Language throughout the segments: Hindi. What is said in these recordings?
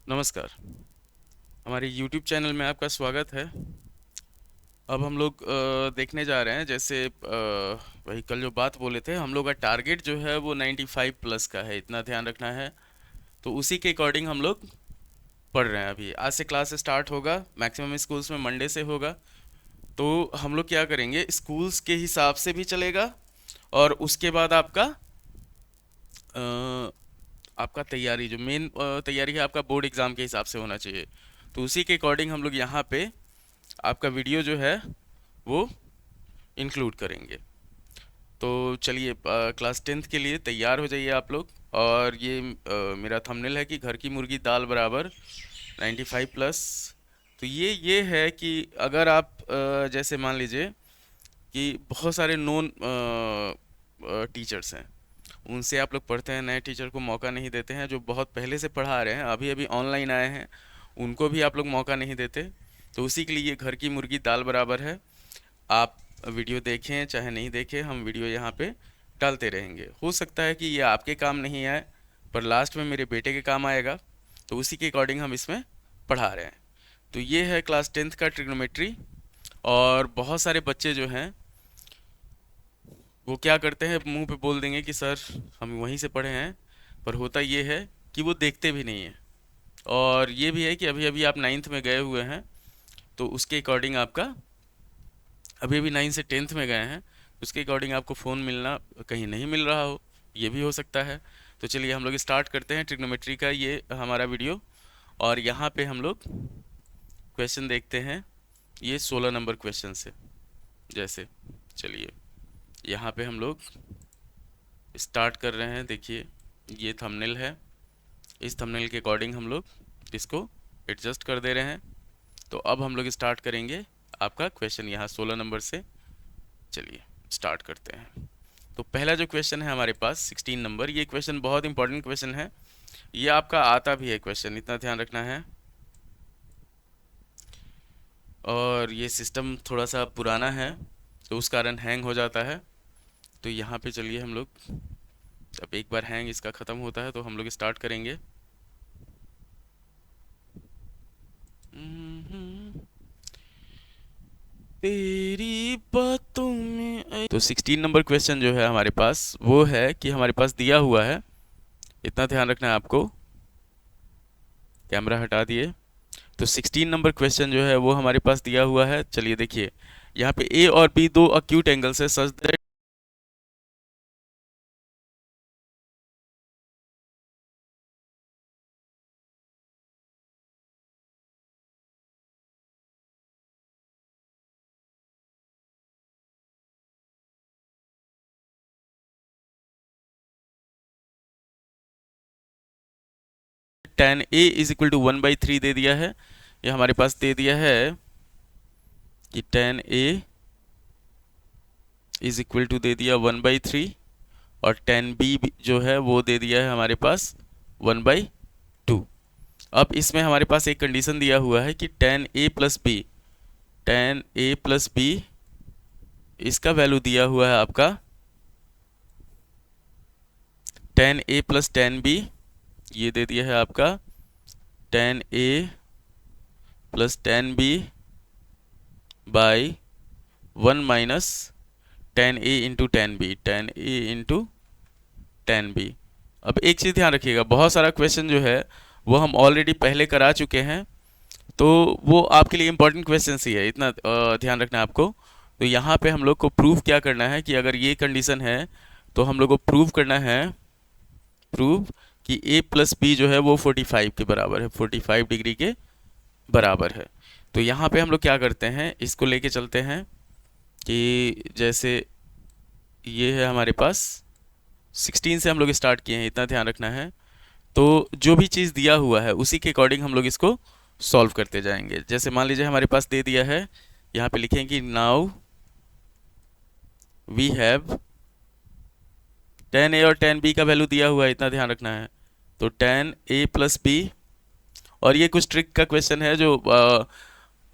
नमस्कार। हमारे YouTube चैनल में आपका स्वागत है। अब हम लोग देखने जा रहे हैं, जैसे वही कल जो बात बोले थे, हम लोग का टारगेट जो है वो 95 प्लस का है, इतना ध्यान रखना है। तो उसी के अकॉर्डिंग हम लोग पढ़ रहे हैं। अभी आज से क्लास स्टार्ट होगा, मैक्सिमम स्कूल्स में मंडे से होगा। तो हम लोग क्या करेंगे, स्कूल्स के हिसाब से भी चलेगा, और उसके बाद आपका तैयारी जो मेन तैयारी है आपका बोर्ड एग्ज़ाम के हिसाब से होना चाहिए। तो उसी के अकॉर्डिंग हम लोग यहाँ पे आपका वीडियो जो है वो इंक्लूड करेंगे। तो चलिए, क्लास 10th के लिए तैयार हो जाइए आप लोग। और ये मेरा थंबनेल है कि घर की मुर्गी दाल बराबर 95 प्लस। तो ये है कि अगर आप जैसे मान लीजिए कि बहुत सारे नॉन टीचर्स हैं, उनसे आप लोग पढ़ते हैं, नए टीचर को मौका नहीं देते हैं, जो बहुत पहले से पढ़ा रहे हैं, अभी अभी ऑनलाइन आए हैं, उनको भी आप लोग मौका नहीं देते। तो उसी के लिए ये घर की मुर्गी दाल बराबर है। आप वीडियो देखें चाहे नहीं देखें, हम वीडियो यहाँ पे डालते रहेंगे। हो सकता है कि ये आपके काम नहीं आए, पर लास्ट में मेरे बेटे के काम आएगा। तो उसी के अकॉर्डिंग हम इसमें पढ़ा रहे हैं। तो ये है क्लास 10th का ट्रिग्नोमेट्री। और बहुत सारे बच्चे जो हैं वो क्या करते हैं, मुंह पे बोल देंगे कि सर हम वहीं से पढ़े हैं, पर होता ये है कि वो देखते भी नहीं है। और ये भी है कि अभी अभी आप 9th में गए हुए हैं, तो उसके अकॉर्डिंग आपका अभी अभी 9 से 10th में गए हैं, उसके अकॉर्डिंग आपको फ़ोन मिलना कहीं नहीं मिल रहा हो, ये भी हो सकता है। तो चलिए हम लोग स्टार्ट करते हैं ट्रिग्नोमेट्री का ये हमारा वीडियो। और यहाँ पे हम लोग क्वेश्चन देखते हैं, ये 16 नंबर क्वेश्चन से। जैसे चलिए यहाँ पे हम लोग स्टार्ट कर रहे हैं। देखिए ये थंबनेल है, इस थंबनेल के अकॉर्डिंग हम लोग इसको एडजस्ट कर दे रहे हैं। तो अब हम लोग स्टार्ट करेंगे आपका क्वेश्चन यहाँ 16 नंबर से। चलिए स्टार्ट करते हैं। तो पहला जो क्वेश्चन है हमारे पास 16 नंबर, ये क्वेश्चन बहुत इंपॉर्टेंट क्वेश्चन है। ये आपका आता भी है क्वेश्चन, इतना ध्यान रखना है। और ये सिस्टम थोड़ा सा पुराना है, तो उस कारण हैंग हो जाता है। तो यहाँ पे चलिए हम लोग, अब एक बार हैंग इसका ख़त्म होता है तो हम लोग स्टार्ट करेंगे। तेरी बातों में तो 16 नंबर क्वेश्चन जो है हमारे पास वो है कि हमारे पास दिया हुआ है, इतना ध्यान रखना है आपको। कैमरा हटा दिए। तो 16 नंबर क्वेश्चन जो है वो हमारे पास दिया हुआ है। चलिए देखिए, यहाँ पे ए और बी दो अक्यूट एंगल्स है such that tan A is equal to 1/3 दे दिया है। ये हमारे पास दे दिया है कि tan A is equal to दे दिया 1/3, और tan बी जो है वो दे दिया है हमारे पास 1/2। अब इसमें हमारे पास एक कंडीशन दिया हुआ है कि tan a प्लस बी इसका वैल्यू दिया हुआ है आपका tan a plus tan b, ये दे दिया है आपका tan a plus tan b by 1 minus tan a into tan a into tan b। अब एक चीज़ ध्यान रखिएगा, बहुत सारा क्वेश्चन जो है वो हम ऑलरेडी पहले करा चुके हैं, तो वो आपके लिए इम्पोर्टेंट क्वेश्चन ही है, इतना ध्यान रखना है आपको। तो यहाँ पे हम लोग को प्रूव क्या करना है कि अगर ये कंडीशन है तो हम लोग को प्रूव करना है, प्रूव कि a प्लस बी जो है वो 45 के बराबर है, 45 डिग्री के बराबर है। तो यहाँ पे हम लोग क्या करते हैं, इसको लेके चलते हैं कि जैसे ये है हमारे पास 16 से हम लोग स्टार्ट किए हैं, इतना ध्यान रखना है। तो जो भी चीज़ दिया हुआ है उसी के अकॉर्डिंग हम लोग इसको सॉल्व करते जाएंगे। जैसे मान लीजिए हमारे पास दे दिया है, यहाँ पे लिखें कि now we have tan a और tan b का वैल्यू दिया हुआ है, इतना ध्यान रखना है। तो tan a प्लस बी, और ये कुछ ट्रिक का क्वेश्चन है जो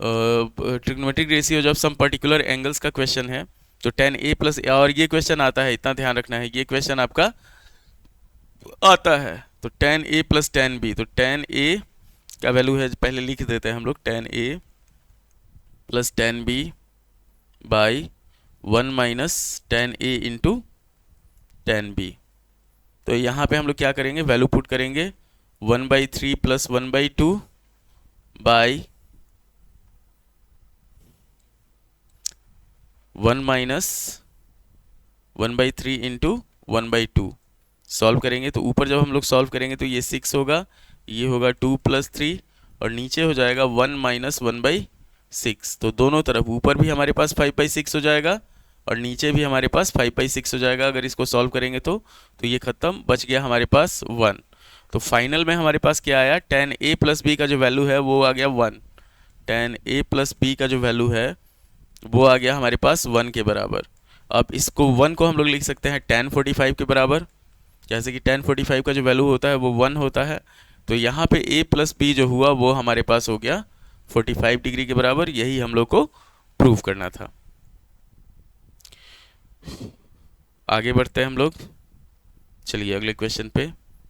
ट्रिग्नोमेट्रिक रेशियो जब सम पर्टिकुलर एंगल्स का क्वेश्चन है, तो tan a प्लस, और ये क्वेश्चन आता है, इतना ध्यान रखना है, ये क्वेश्चन आपका आता है। तो tan a plus tan b, तो tan a क्या वैल्यू है पहले लिख देते हैं हम लोग, tan A plus tan B by 1 minus tan A into tan B. तो यहाँ पे हम लोग क्या करेंगे, वैल्यू पुट करेंगे 1/3 plus 1/2 by 1 minus 1/3 into 1/2। Solve करेंगे तो ऊपर जब हम लोग सॉल्व करेंगे तो ये 6 होगा, ये होगा 2 प्लस 3 और नीचे हो जाएगा 1 माइनस 1/6। तो दोनों तरफ ऊपर भी हमारे पास 5/6 हो जाएगा और नीचे भी हमारे पास 5/6 हो जाएगा। अगर इसको सॉल्व करेंगे तो ये खत्म, बच गया हमारे पास 1। तो फाइनल में हमारे पास क्या आया, tan a प्लस बी का जो वैल्यू है वो आ गया 1। tan a प्लस बी का जो वैल्यू है वो आ गया हमारे पास 1 के बराबर। अब इसको 1 को हम लोग लिख सकते हैं tan 45 के बराबर, जैसे कि tan 45 का जो वैल्यू होता है वो 1 होता है। तो यहाँ पे a प्लस बी जो हुआ वो हमारे पास हो गया 45 डिग्री के बराबर। यही हम लोग को प्रूव करना था। आगे बढ़ते हैं हम लोग, चलिए अगले क्वेश्चन पे।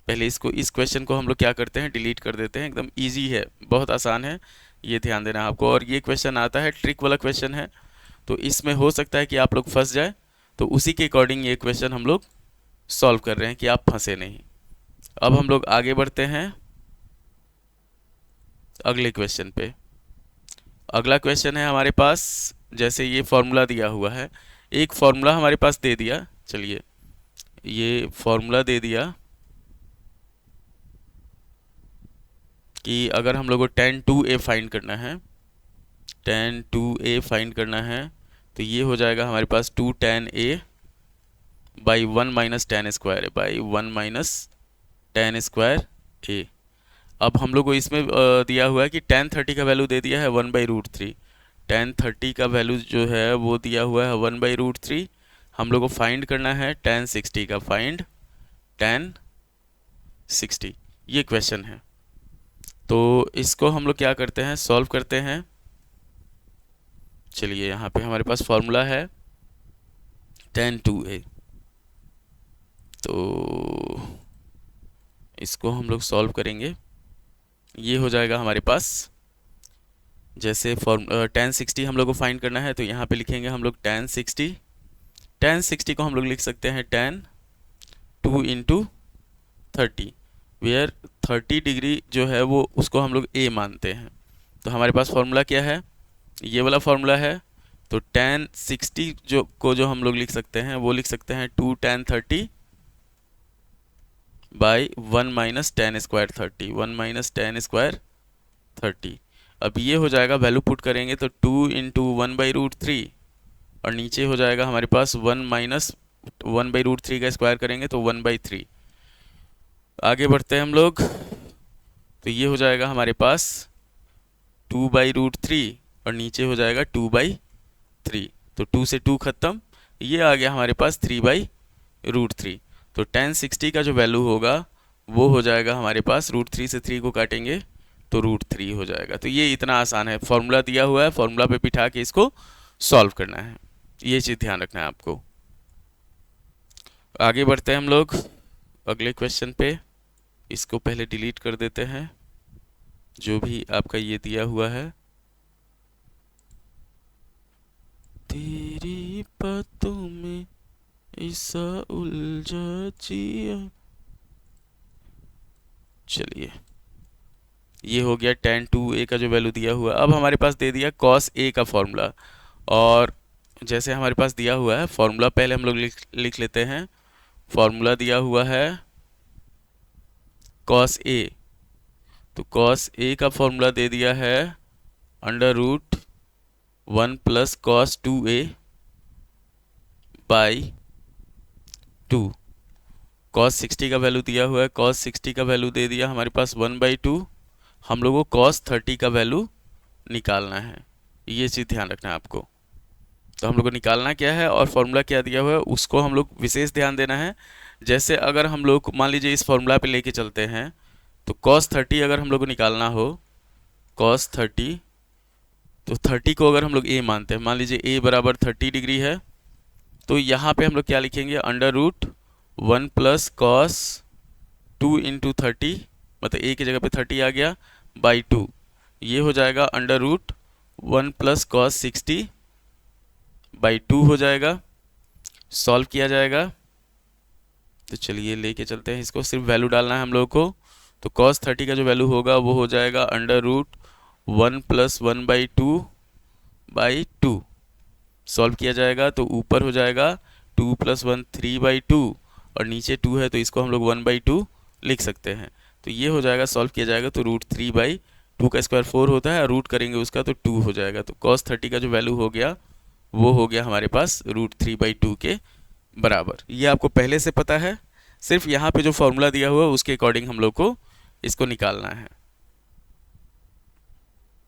पहले इस क्वेश्चन को हम लोग क्या करते हैं, डिलीट कर देते हैं। एकदम इजी है, बहुत आसान है, ये ध्यान देना आपको। और ये क्वेश्चन आता है, ट्रिक वाला क्वेश्चन है, तो इसमें हो सकता है कि आप लोग फंस जाए, तो उसी के अकॉर्डिंग ये क्वेश्चन हम लोग सॉल्व कर रहे हैं कि आप फंसे नहीं। अब हम लोग आगे बढ़ते हैं अगले क्वेश्चन पे। अगला क्वेश्चन है हमारे पास, जैसे ये फॉर्मूला दिया हुआ है, एक फॉर्मूला हमारे पास दे दिया। चलिए ये फॉर्मूला दे दिया कि अगर हम लोग को tan 2a फाइंड करना है, tan 2a फाइंड करना है, तो ये हो जाएगा हमारे पास 2 tan a by 1 minus tan square by 1 minus tan square a। अब हम लोग को इसमें दिया हुआ है कि tan 30 का वैल्यू दे दिया है 1/√3। tan 30 का वैल्यू जो है वो दिया हुआ है 1/√3। हम लोग को फाइंड करना है tan 60 का, फाइंड tan 60, ये क्वेश्चन है। तो इसको हम लोग क्या करते हैं, सॉल्व करते हैं। चलिए यहाँ पे हमारे पास फॉर्मूला है tan 2a, तो इसको हम लोग सॉल्व करेंगे। ये हो जाएगा हमारे पास, जैसे tan 60 हम लोग को फाइंड करना है, तो यहाँ पे लिखेंगे हम लोग tan 60 को हम लोग लिख सकते हैं tan 2 इंटू 30, वेयर 30 डिग्री जो है वो उसको हम लोग a मानते हैं। तो हमारे पास फॉर्मूला क्या है, ये वाला फॉर्मूला है। तो tan 60 जो हम लोग लिख सकते हैं, वो लिख सकते हैं 2 tan 30 by 1 minus tan square 30, 1 minus tan square 30। अब ये हो जाएगा, वैल्यू पुट करेंगे तो 2 इंटू 1/√3 और नीचे हो जाएगा हमारे पास 1 माइनस 1/√3 का स्क्वायर करेंगे तो 1/3। आगे बढ़ते हैं हम लोग, तो ये हो जाएगा हमारे पास 2/√3 और नीचे हो जाएगा 2/3। तो 2 से 2 खत्म, ये आ गया हमारे पास 3/√3। तो tan 60 का जो वैल्यू होगा वो हो जाएगा हमारे पास, √3 से 3 को काटेंगे तो √3 हो जाएगा। तो ये इतना आसान है, फॉर्मूला दिया हुआ है, फॉर्मूला पे बिठा के इसको सॉल्व करना है, ये चीज़ ध्यान रखना है आपको। आगे बढ़ते हैं हम लोग अगले क्वेश्चन पे। इसको पहले डिलीट कर देते हैं, जो भी आपका ये दिया हुआ है। तेरी बातों में ऐसा उलझा जिया। चलिए ये हो गया tan 2a का जो वैल्यू दिया हुआ। अब हमारे पास दे दिया cos a का फॉर्मूला, और जैसे हमारे पास दिया हुआ है फॉर्मूला, पहले हम लोग लिख लेते हैं। फॉर्मूला दिया हुआ है cos a, तो cos a का फॉर्मूला दे दिया है √1 plus cos 2a by 2। cos 60 का वैल्यू दिया हुआ है, cos 60 का वैल्यू दे दिया हमारे पास 1/2। हम लोगों को cos 30 का वैल्यू निकालना है, ये चीज़ ध्यान रखना है आपको। तो हम लोग को निकालना क्या है और फॉर्मूला क्या दिया हुआ है उसको हम लोग विशेष ध्यान देना है। जैसे अगर हम लोग मान लीजिए इस फॉर्मूला पे लेके चलते हैं, तो cos 30 अगर हम लोग को निकालना हो, cos 30, तो 30 को अगर हम लोग a मानते हैं, मान लीजिए a बराबर 30 डिग्री है, तो यहाँ पे हम लोग क्या लिखेंगे, √1 प्लस cos 2 इंटू 30, मतलब a की जगह पे 30 आ गया, बाई 2, ये हो जाएगा under root 1 plus cos 60 by 2 हो जाएगा। सॉल्व किया जाएगा तो चलिए लेके चलते हैं इसको, सिर्फ वैल्यू डालना है हम लोगों को। तो कॉस 30 का जो वैल्यू होगा वो हो जाएगा under root 1 plus 1 by 2 by 2। Solve किया जाएगा तो ऊपर हो जाएगा 2 प्लस 1 3 बाई 2, और नीचे 2 है तो इसको हम लोग 1 बाई 2 लिख सकते हैं। तो ये हो जाएगा, सॉल्व किया जाएगा तो रूट 3 बाई 2 का स्क्वायर 4 होता है, और रूट करेंगे उसका तो 2 हो जाएगा। तो कॉस 30 का जो वैल्यू हो गया वो हो गया हमारे पास रूट 3 बाई 2 के बराबर। ये आपको पहले से पता है, सिर्फ यहाँ पे जो फॉर्मूला दिया हुआ है उसके अकॉर्डिंग हम लोग को इसको निकालना है,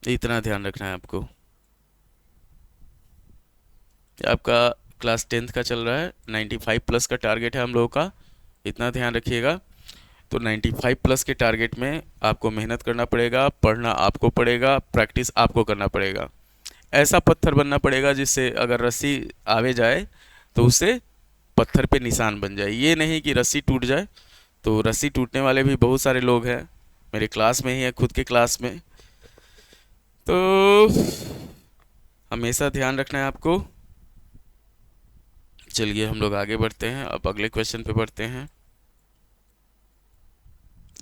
इतना ध्यान रखना है आपको। आपका क्लास 10th का चल रहा है, 95 प्लस का टारगेट है हम लोगों का, इतना ध्यान रखिएगा। तो 95 प्लस के टारगेट में आपको मेहनत करना पड़ेगा, पढ़ना आपको पड़ेगा, प्रैक्टिस आपको करना पड़ेगा। ऐसा पत्थर बनना पड़ेगा जिससे अगर रस्सी आवे जाए तो उससे पत्थर पे निशान बन जाए। ये नहीं कि रस्सी टूट जाए, तो रस्सी टूटने वाले भी बहुत सारे लोग हैं, मेरे क्लास में ही है, खुद के क्लास में। तो हमेशा ध्यान रखना है आपको। चलिए हम लोग आगे बढ़ते हैं, अब अगले क्वेश्चन पे बढ़ते हैं।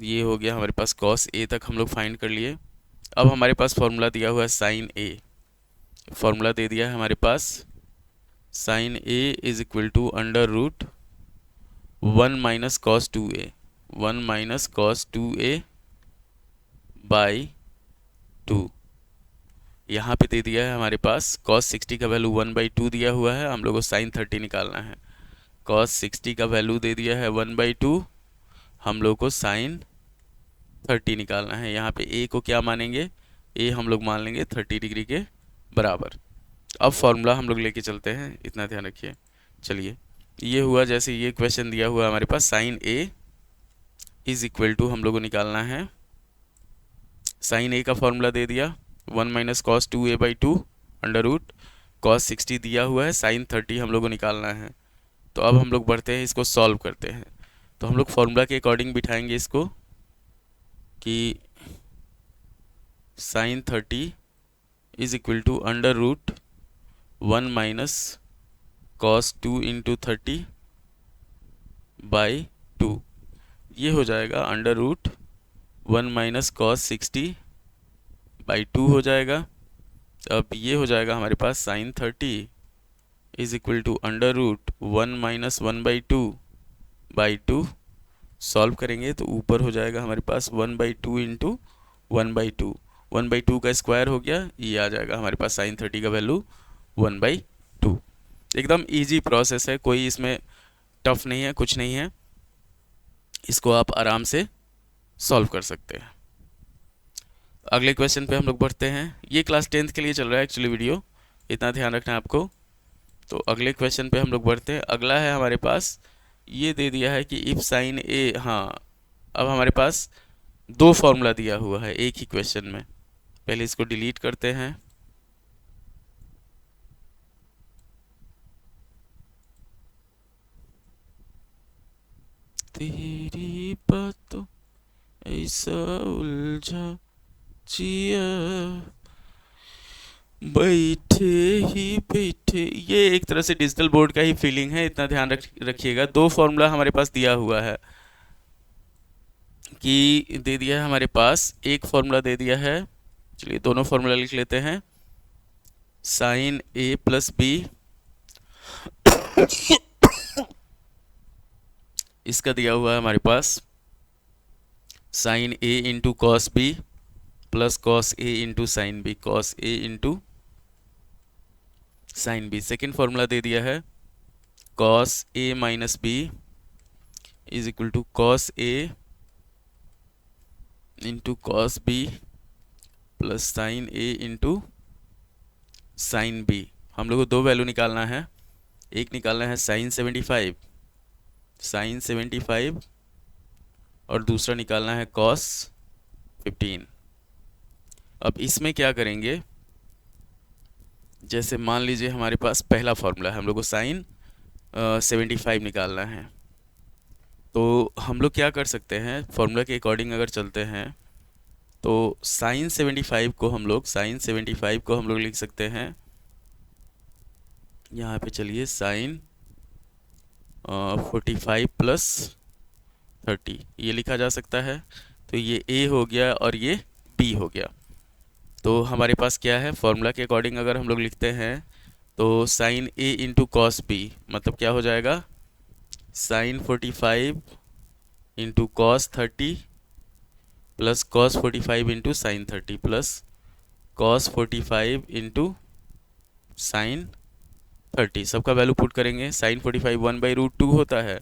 ये हो गया हमारे पास कॉस ए तक हम लोग फाइंड कर लिए। अब हमारे पास फॉर्मूला दिया हुआ है साइन ए, फॉर्मूला दे दिया है हमारे पास sine A is equal to under root 1 minus cos 2a, 1 minus cos 2a by 2। यहाँ पे दे दिया है हमारे पास कॉस 60 का वैल्यू 1 बाई 2 दिया हुआ है, हम लोग को साइन 30 निकालना है। कॉस 60 का वैल्यू दे दिया है 1 बाई 2, हम लोग को साइन 30 निकालना है। यहाँ पे ए को क्या मानेंगे, ए हम लोग मान लेंगे 30 डिग्री के बराबर। अब फॉर्मूला हम लोग लेके चलते हैं, इतना ध्यान रखिए। चलिए ये हुआ, जैसे ये क्वेश्चन दिया हुआ है हमारे पास sine A is equal to हम लोग को निकालना है, साइन ए का फॉर्मूला दे दिया 1 minus cos 2a by 2 under root cos 60 दिया हुआ है, साइन 30 हम लोग को निकालना है। तो अब हम लोग बढ़ते हैं, इसको सॉल्व करते हैं। तो हम लोग फॉर्मूला के अकॉर्डिंग बिठाएंगे इसको कि sine 30 is equal to under root 1 minus cos 2 into 30 by 2, ये हो जाएगा under root 1 minus cos 60 by 2 हो जाएगा। अब ये हो जाएगा हमारे पास sine 30 is equal to under root 1 minus 1 by 2 by 2। Solve करेंगे तो ऊपर हो जाएगा हमारे पास 1 बाई 2 इंटू 1 बाई 2, 1 बाई 2 का स्क्वायर हो गया, ये आ जाएगा हमारे पास साइन 30 का वैल्यू 1 बाई 2। एकदम इजी प्रोसेस है, कोई इसमें टफ नहीं है, कुछ नहीं है, इसको आप आराम से सॉल्व कर सकते हैं। अगले क्वेश्चन पे हम लोग बढ़ते हैं। ये क्लास 10th के लिए चल रहा है एक्चुअली वीडियो, इतना ध्यान रखना है आपको। तो अगले क्वेश्चन पे हम लोग बढ़ते हैं। अगला है हमारे पास, ये दे दिया है कि इफ साइन ए, हाँ अब हमारे पास दो फॉर्मूला दिया हुआ है एक ही क्वेश्चन में, पहले इसको डिलीट करते हैं। तेरी बातों ऐसा उलझा जिया बैठे ही बैठे, ये एक तरह से डिजिटल बोर्ड का ही फीलिंग है, इतना ध्यान रखिएगा। दो फॉर्मूला हमारे पास दिया हुआ है कि दे दिया है हमारे पास, एक फॉर्मूला दे दिया है, चलिए दोनों फॉर्मूला लिख लेते हैं। साइन ए प्लस बी इसका दिया हुआ है हमारे पास sine A into cos B plus cos A into sine B, cos A into sine B. Second formula दे दिया है cos A minus B is equal to cos A into cos B plus sine A into sine B. हम लोग को दो वैल्यू निकालना है, एक निकालना है साइन 75 और दूसरा निकालना है कॉस 15। अब इसमें क्या करेंगे, जैसे मान लीजिए हमारे पास पहला फॉर्मूला है, हम लोग को साइन 75 निकालना है, तो हम लोग क्या कर सकते हैं, फॉर्मूला के अकॉर्डिंग अगर चलते हैं तो साइन 75 को हम लोग लिख सकते हैं यहाँ पे, चलिए साइन 45 प्लस 30 ये लिखा जा सकता है। तो ये ए हो गया और ये बी हो गया। तो हमारे पास क्या है, फॉर्मूला के अकॉर्डिंग अगर हम लोग लिखते हैं तो sine A into cos B मतलब क्या हो जाएगा, sine 45 into cos 30 plus cos 45 into sine 30 plus cos 45 into sine 30। सबका वैल्यू पुट करेंगे। साइन 45 1/√2 होता है,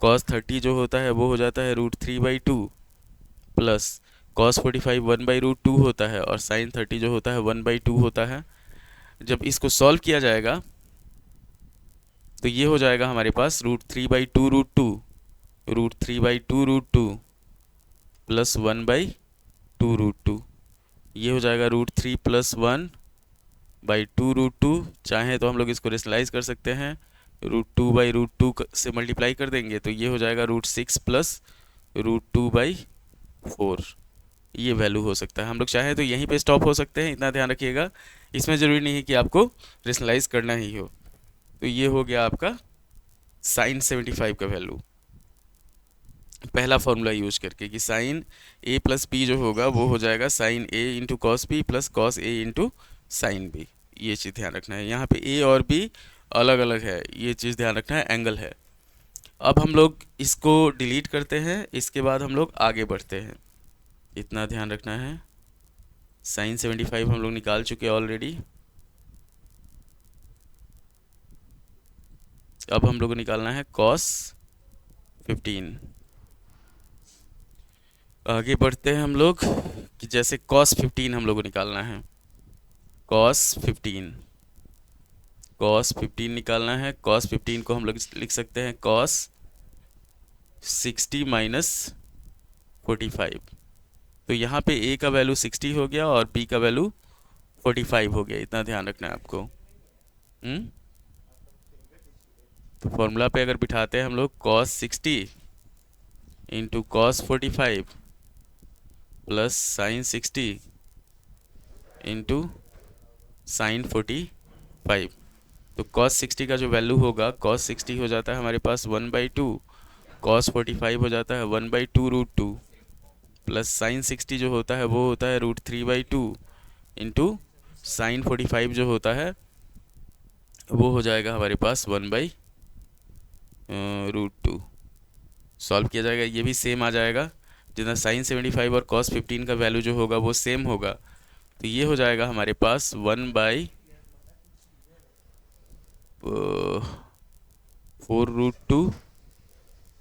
कॉस 30 जो होता है वो हो जाता है √3/2 प्लस कॉस 45 1/√2 होता है और साइन 30 जो होता है 1/2 होता है। जब इसको सॉल्व किया जाएगा तो ये हो जाएगा हमारे पास √3/2 प्लस 1/2 ये हो जाएगा √3 प्लस 1/2 चाहे तो हम लोग इसको रेशनलाइज कर सकते हैं, √2/√2 से मल्टीप्लाई कर देंगे तो ये हो जाएगा √6 प्लस √2/4। ये वैल्यू हो सकता है। हम लोग चाहे तो यहीं पे स्टॉप हो सकते हैं, इतना ध्यान रखिएगा। इसमें ज़रूरी नहीं है कि आपको रेशनलाइज करना ही हो। तो ये हो गया आपका साइन 75 का वैल्यू, पहला फॉर्मूला यूज करके कि साइन ए प्लस बी जो होगा वो हो जाएगा sine A into cos B plus cos A into sine B. ये चीज़ ध्यान रखना है। यहाँ पे ए और बी अलग अलग है, ये चीज़ ध्यान रखना है, एंगल है। अब हम लोग इसको डिलीट करते हैं, इसके बाद हम लोग आगे बढ़ते हैं, इतना ध्यान रखना है। साइन 75 हम लोग निकाल चुके ऑलरेडी। अब हम लोग को निकालना है कॉस 15। आगे बढ़ते हैं हम लोग कि जैसे कॉस 15 हम लोग को निकालना है, कॉस 15 निकालना है। कॉस 15 को हम लोग लिख सकते हैं कॉस 60 माइनस 45। तो यहाँ पे ए का वैल्यू 60 हो गया और बी का वैल्यू 45 हो गया, इतना ध्यान रखना है आपको। तो फॉर्मूला पे अगर बिठाते हैं हम लोग cos 60 into cos 45 plus sign 60 into sine 45। तो cos 60 का जो वैल्यू होगा, cos 60 हो जाता है हमारे पास 1/2, cos 45 हो जाता है 1/2√2 प्लस साइन 60 जो होता है वो होता है √3/2 इंटू साइन 45 जो होता है वो हो जाएगा हमारे पास 1/√2। सॉल्व किया जाएगा, ये भी सेम आ जाएगा, जितना साइन 75 और cos 15 का वैल्यू जो होगा वो सेम होगा। तो ये हो जाएगा हमारे पास 1/4√2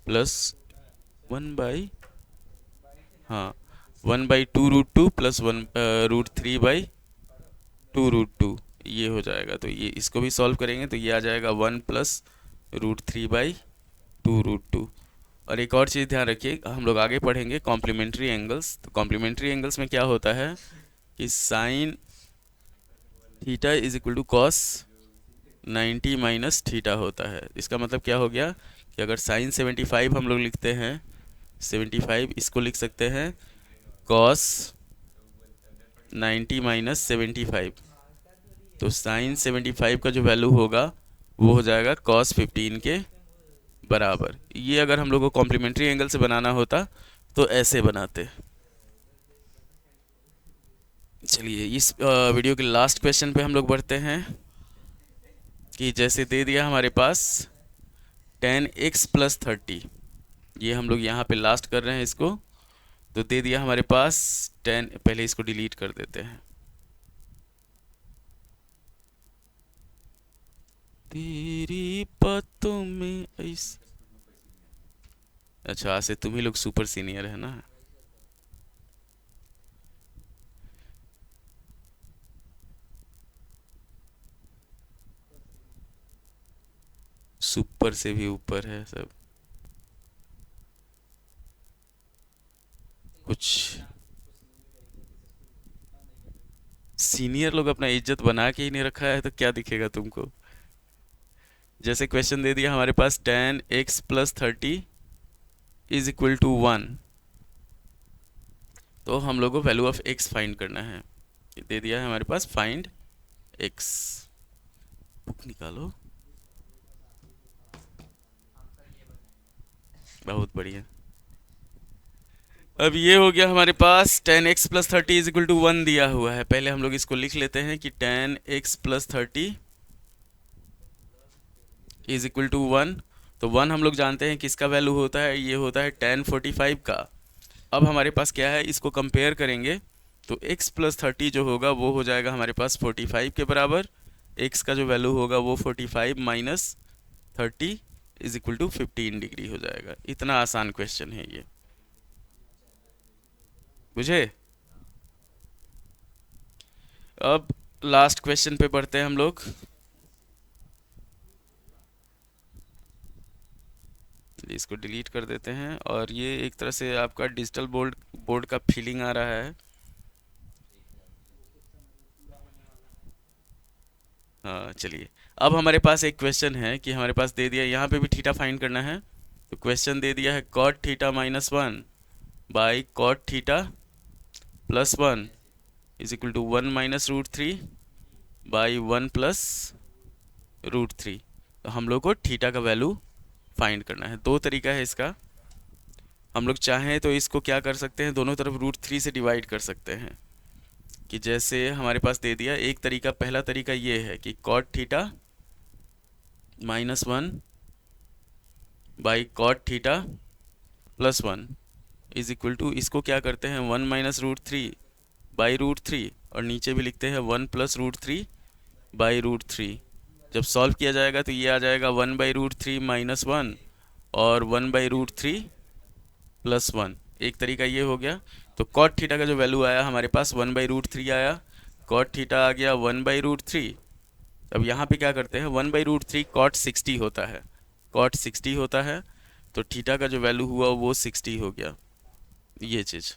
प्लस 1/2√2 प्लस 1√3/2√2 ये हो जाएगा। तो ये इसको भी सॉल्व करेंगे तो ये आ जाएगा 1 प्लस √3/2√2। और एक और चीज़ ध्यान रखिए, हम लोग आगे पढ़ेंगे कॉम्प्लीमेंट्री एंगल्स। तो कॉम्प्लीमेंट्री एंगल्स में क्या होता है कि sine theta is equal to cos 90 minus theta होता है। इसका मतलब क्या हो गया कि अगर साइन 75 हम लोग लिखते हैं 75, इसको लिख सकते हैं कॉस 90 माइनस 75। तो साइन 75 का जो वैल्यू होगा वो हो जाएगा कॉस 15 के बराबर। ये अगर हम लोग को कॉम्प्लीमेंट्री एंगल से बनाना होता तो ऐसे बनाते। चलिए इस वीडियो के लास्ट क्वेश्चन पे हम लोग बढ़ते हैं कि जैसे दे दिया हमारे पास tan x प्लस 30, ये हम लोग यहाँ पे लास्ट कर रहे हैं इसको। तो दे दिया हमारे पास tan, पहले इसको डिलीट कर देते हैं। तेरी बातों में ऐसे, अच्छा आज से तुम ही लोग सुपर सीनियर है ना। सुपर से भी ऊपर है सब कुछ। सीनियर लोग अपना इज्जत बना के ही नहीं रखा है तो क्या दिखेगा तुमको। जैसे क्वेश्चन दे दिया हमारे पास tan x plus 30 is equal to 1, तो हम लोग को वैल्यू ऑफ एक्स फाइंड करना है। ये दे दिया है हमारे पास, फाइंड एक्स। बुक निकालो। बहुत बढ़िया। अब ये हो गया हमारे पास 10x plus 30 is equal to 1 दिया हुआ है। पहले हम लोग इसको लिख लेते हैं कि 10x plus 30 is equal to 1। तो 1 हम लोग जानते हैं किसका वैल्यू होता है, ये होता है 1045 का। अब हमारे पास क्या है, इसको कंपेयर करेंगे तो x प्लस 30 जो होगा वो हो जाएगा हमारे पास 45 के बराबर। x का जो वैल्यू होगा वो 45 minus 30 is equal to 15 degree हो जाएगा। इतना आसान क्वेश्चन है ये, बुझे। अब लास्ट क्वेश्चन पे बढ़ते हैं हम लोग। इसको डिलीट कर देते हैं और ये एक तरह से आपका डिजिटल बोर्ड का फीलिंग आ रहा है। हाँ चलिए, अब हमारे पास एक क्वेश्चन है कि हमारे पास दे दिया, यहाँ पे भी थीटा फाइंड करना है। तो क्वेश्चन दे दिया है cot theta minus 1 by cot theta plus 1 is equal to 1 minus root 3 by 1 plus root 3। तो हम लोग को थीटा का वैल्यू फाइंड करना है। दो तरीका है इसका। हम लोग चाहें तो इसको क्या कर सकते हैं, दोनों तरफ रूट 3 से डिवाइड कर सकते हैं। कि जैसे हमारे पास दे दिया एक तरीका, पहला तरीका ये है कि cot theta minus 1 by cot theta plus 1 is equal to, इसको क्या करते हैं 1 माइनस रूट 3 बाई रूट 3 और नीचे भी लिखते हैं 1 प्लस रूट 3 बाई रूट 3। जब सॉल्व किया जाएगा तो ये आ जाएगा 1 बाई रूट 3 माइनस 1 और 1 बाई रूट 3 प्लस 1। एक तरीका ये हो गया। तो कॉट थीटा का जो वैल्यू आया हमारे पास 1 बाई रूट 3 आया, कॉट थीटा आ गया 1 बाई रूट 3। अब यहाँ पे क्या करते हैं, 1 बाई रूट 3 कॉट 60 होता है, कॉट 60 होता है। तो थीटा का जो वैल्यू हुआ वो 60 हो गया, ये चीज़।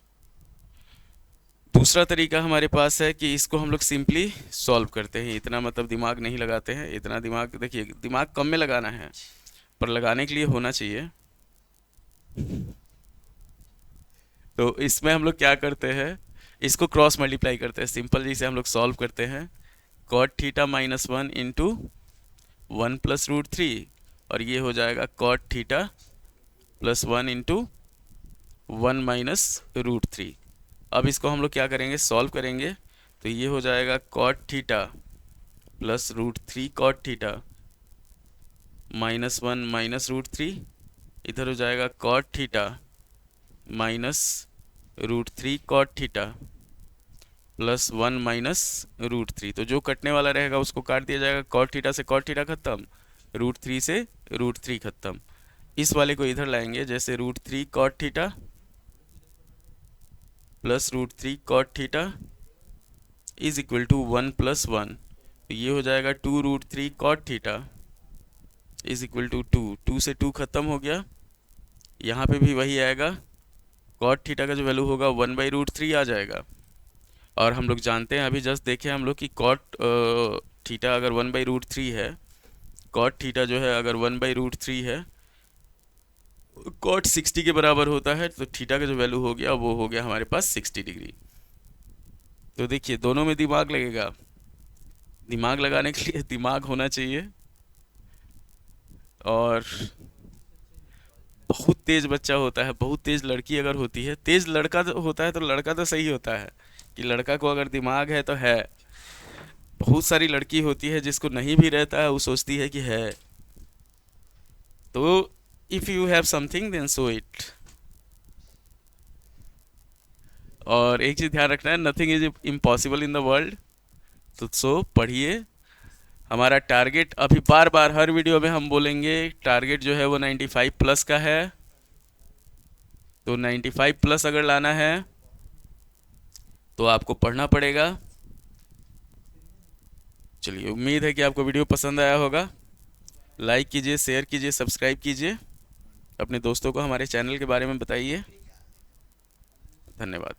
दूसरा तरीका हमारे पास है कि इसको हम लोग सिंपली सॉल्व करते हैं, इतना मतलब दिमाग नहीं लगाते हैं। इतना दिमाग, देखिए दिमाग कम में लगाना है पर लगाने के लिए होना चाहिए। तो इसमें हम लोग क्या करते हैं, इसको क्रॉस मल्टीप्लाई करते हैं। सिंपल जिसे हम लोग सॉल्व करते हैं, cot theta minus 1 into 1 plus root 3 और ये हो जाएगा cot theta plus 1 into 1 minus root 3। अब इसको हम लोग क्या करेंगे, सॉल्व करेंगे। तो ये हो जाएगा cot theta plus root 3 cot theta minus 1 minus root 3, इधर हो जाएगा cot theta minus root 3 cot theta plus 1 minus root 3। तो जो कटने वाला रहेगा उसको काट दिया जाएगा। कॉट थीटा से कॉट थीटा खत्म, रूट 3 से रूट 3 खत्म। इस वाले को इधर लाएंगे, जैसे root 3 cot theta plus root 3 cot theta is equal to 1 plus 1। तो ये हो जाएगा 2 root 3 cot theta is equal to 2, 2 से 2 खत्म हो गया। यहाँ पे भी वही आएगा, कॉट थीटा का जो वैल्यू होगा 1 बाई रूट 3 आ जाएगा। और हम लोग जानते हैं, अभी जस्ट देखे हम लोग कि कॉट थीटा अगर 1 बाई रूट 3 है, कॉट थीटा जो है अगर 1 बाई रूट 3 है, कॉट 60 के बराबर होता है। तो थीटा का जो वैल्यू हो गया वो हो गया हमारे पास 60 डिग्री। तो देखिए दोनों में दिमाग लगेगा, दिमाग लगाने के लिए दिमाग होना चाहिए। और बहुत तेज बच्चा होता है, बहुत तेज लड़की अगर होती है, तेज लड़का होता है तो लड़का तो सही होता है कि लड़का को अगर दिमाग है तो है। बहुत सारी लड़की होती है जिसको नहीं भी रहता है, वो सोचती है कि है। तो if you have something then show it. और एक चीज ध्यान रखना है, nothing is impossible in the world. तो सो पढ़िए। हमारा टारगेट अभी बार बार हर वीडियो में हम बोलेंगे, टारगेट जो है वो 95 प्लस का है। तो 95 प्लस अगर लाना है तो आपको पढ़ना पड़ेगा। चलिए, उम्मीद है कि आपको वीडियो पसंद आया होगा। लाइक कीजिए, शेयर कीजिए, सब्सक्राइब कीजिए, अपने दोस्तों को हमारे चैनल के बारे में बताइए। धन्यवाद।